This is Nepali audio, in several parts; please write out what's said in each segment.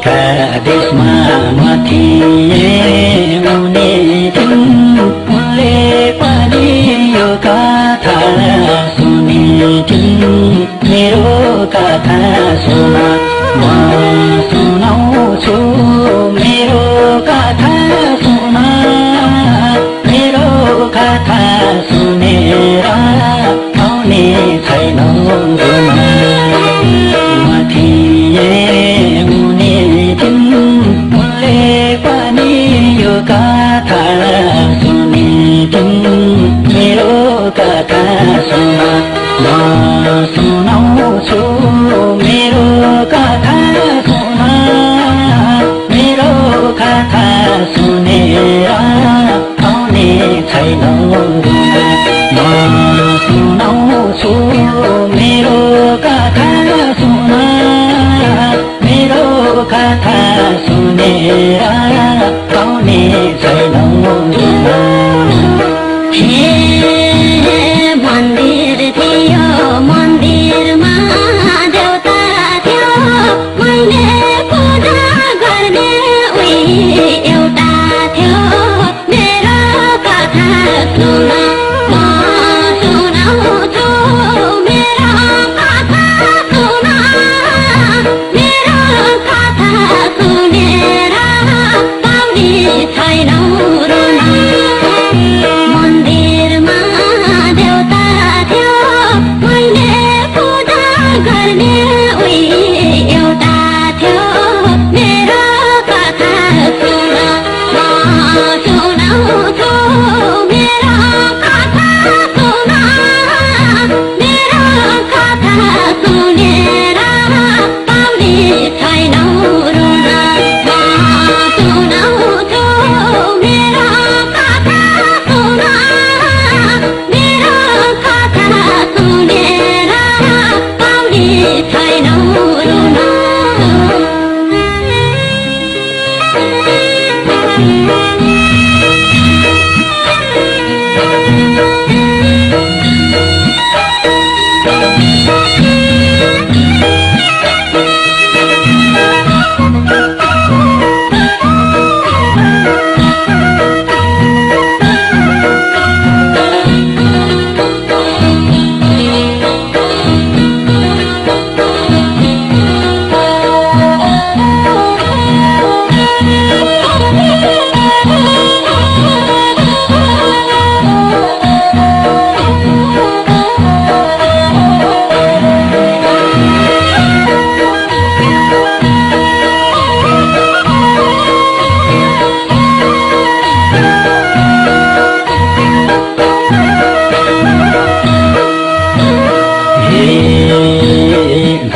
का देशमा मथिए उनी उनले पनि यो कथा सुनेथिन् मेरो कथा सुन म सुनाउँछु मेरो कथा सुन मेरो कथा सुनेर आउने छैनौ रुन मथिए उनी उनले पनि यो कथा सुनेथिन् मेरो कथा सुन म सुनाउँछु मेरो कथा सुन मेरो कथा सुनेर आउने छैनौ म सुनाउँछु मेरो कथा सुन मेरो कथा सुनेर आउने छैनौ मन्दिर थियो मन्दिरमा देउता थियो मैले पूजा गर्ने उही एउटा थियो मेरो कथा सुन म सुनाउँछु मेरो कथा सुन मेरो कथा सुनेर पाउने छैनौ रुन मन्दिरमा देउता थियो मैले पूजा गर्ने उही एउटा थियो मेरो कथा सुन म सुनाउँछु मेरो कथा सुन मेरो कथा सुनेर पाउने छैनौ रुन म सुनाउँछु मेरो कथा सुन मेरो कथा सुनेर पाउने छैनौ रुन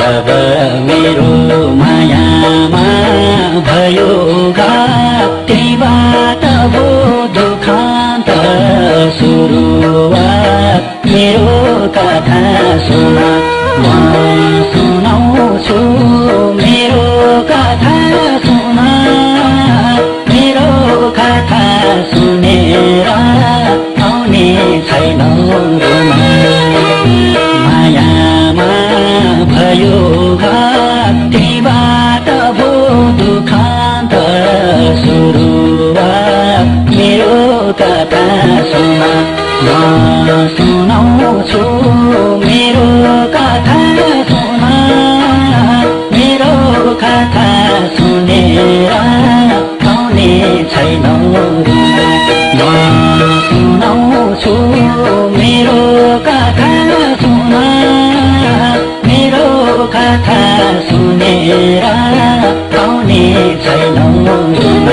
जब मेरो मायामा भयो घात त्यहीबाट भो दुखान्त सुरुवात मेरो कथा सुन म सुनाउँछु मेरो कथा सुन मेरो कथा सुनेर आउने छैनौ रुन मायामा भयो घात त्यहीबाट भो दुखान्त सुरुवात मेरो कथा सुन म सुनाउँछु मेरो कथा सुन मेरो कथा सुनेर आउने छैनौ म सुनाउँछु मेरो कथा सुन मेरो कथा सुनेर आउने छैनौ रुन